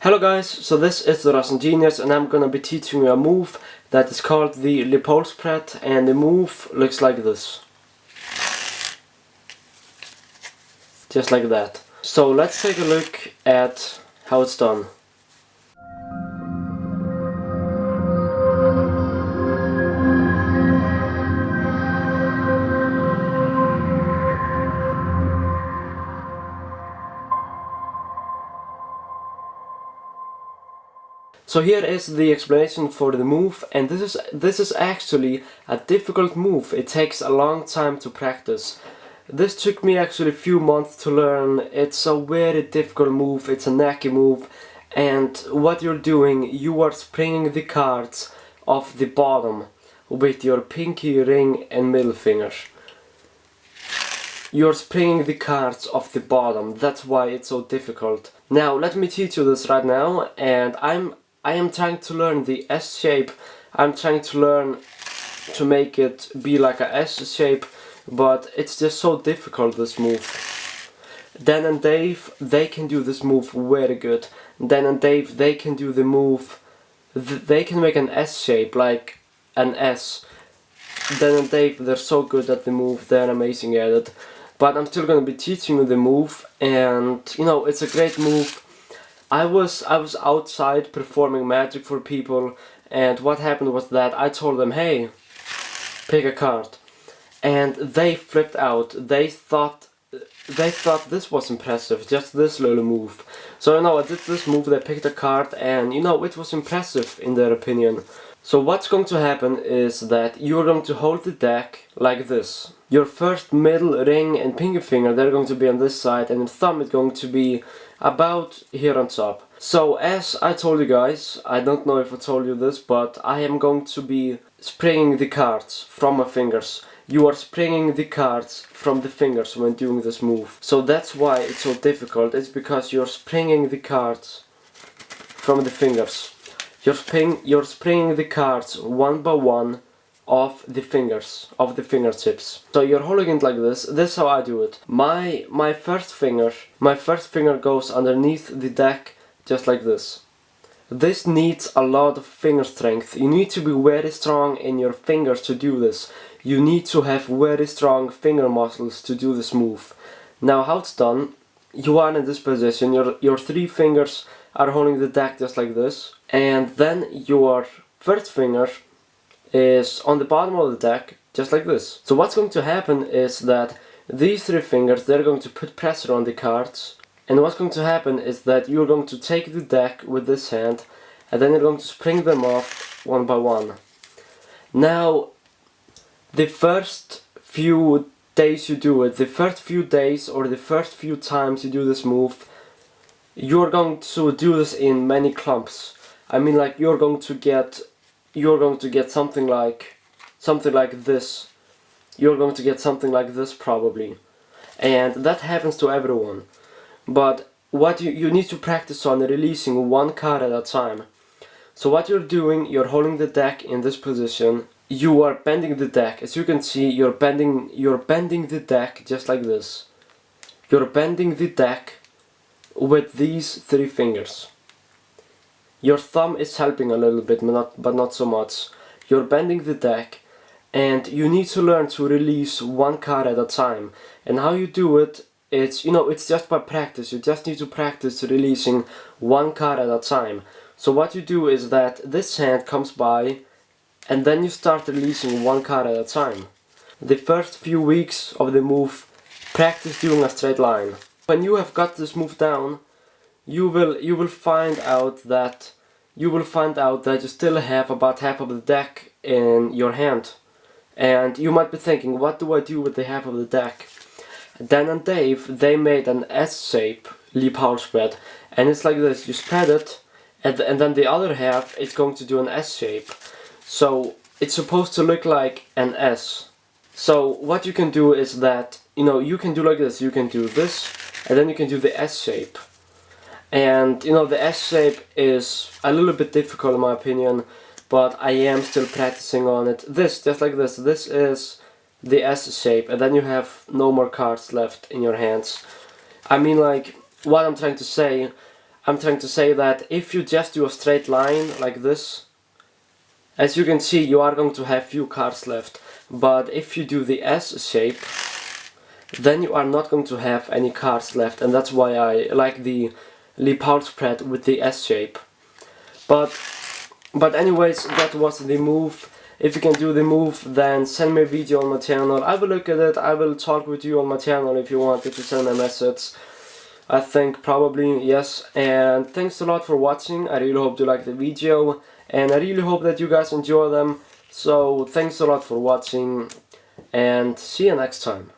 Hello guys, so this is the Russian Genius and I'm gonna be teaching you a move that is called the LEPAUL spread, and the move looks like this. Just like that. So let's take a look at how it's done. So here is the explanation for the move, and this is actually a difficult move. It takes a long time to practice. This took me actually a few months to learn. It's a very difficult move, it's a knacky move, and what you're doing, you are springing the cards off the bottom with your pinky, ring and middle finger. You're springing the cards off the bottom, that's why it's so difficult. Now let me teach you this right now, and I am trying to learn the S shape. I'm trying to learn to make it be like a S shape, but it's just so difficult, this move. Dan and Dave, they can do this move very good. Dan and Dave, they can do the move, they can make an S shape, like an S. Dan and Dave, they're so good at the move, they're amazing at it. But I'm still gonna be teaching you the move, and you know, it's a great move. I was outside performing magic for people, and what happened was that I told them, hey, pick a card. And they flipped out. They thought this was impressive, just this little move. So you know, I did this move, they picked a card, and you know, it was impressive in their opinion. So what's going to happen is that you're going to hold the deck like this. Your first, middle, ring and pinky finger, they're going to be on this side, and the thumb is going to be about here on top. So as I told you guys, I don't know if I told you this, but I am going to be springing the cards from my fingers. You are springing the cards from the fingers when doing this move. So that's why it's so difficult. It's because you're springing the cards from the fingers. You're springing the cards one by one off the fingers, of the fingertips. So you're holding it like this. This is how I do it. My first finger goes underneath the deck, just like this. This needs a lot of finger strength. You need to be very strong in your fingers to do this. You need to have very strong finger muscles to do this move. Now how it's done, you are in this position, your three fingers are holding the deck just like this, and then your first finger is on the bottom of the deck, just like this. So what's going to happen is that these three fingers, they're going to put pressure on the cards, and what's going to happen is that you're going to take the deck with this hand, and then you're going to spring them off one by one. Now, the first few days you do it, the first few days or the first few times you do this move, you're going to do this in many clumps. I mean, like, you're going to get something like this. You're going to get something like this probably, and that happens to everyone. But what you need to practice on releasing one card at a time. So what you're doing, you're holding the deck in this position. You are bending the deck. As you can see, you're bending the deck just like this. You're bending the deck with these three fingers. Your thumb is helping a little bit, but not so much. You're bending the deck, and you need to learn to release one card at a time. And how you do it, it's just by practice. You just need to practice releasing one card at a time. So what you do is that this hand comes by, and then you start releasing one card at a time. The first few weeks of the move, practice doing a straight line. When you have got this move down, you will find out that you still have about half of the deck in your hand. And you might be thinking, what do I do with the half of the deck? Dan and Dave, they made an S shape LEPAUL spread, and it's like this. You spread it, and then the other half is going to do an S shape. So it's supposed to look like an S. So what you can do is that, you can do like this. You can do this, and then you can do the S shape. And the S shape is a little bit difficult in my opinion, but I am still practicing on it. Just like this. This is the S shape, and then you have no more cards left in your hands. I mean, like, what I'm trying to say, I'm trying to say that if you just do a straight line like this, as you can see, you are going to have few cards left. But if you do the S shape, then you are not going to have any cards left, and that's why I like the LEPAUL spread with the S shape. But anyways, that was the move. If you can do the move, then send me a video on my channel. I will look at it. I will talk with you on my channel if you wanted to send a message. I think probably yes. And thanks a lot for watching. I really hope you liked the video, and I really hope that you guys enjoy them. So thanks a lot for watching, and see you next time.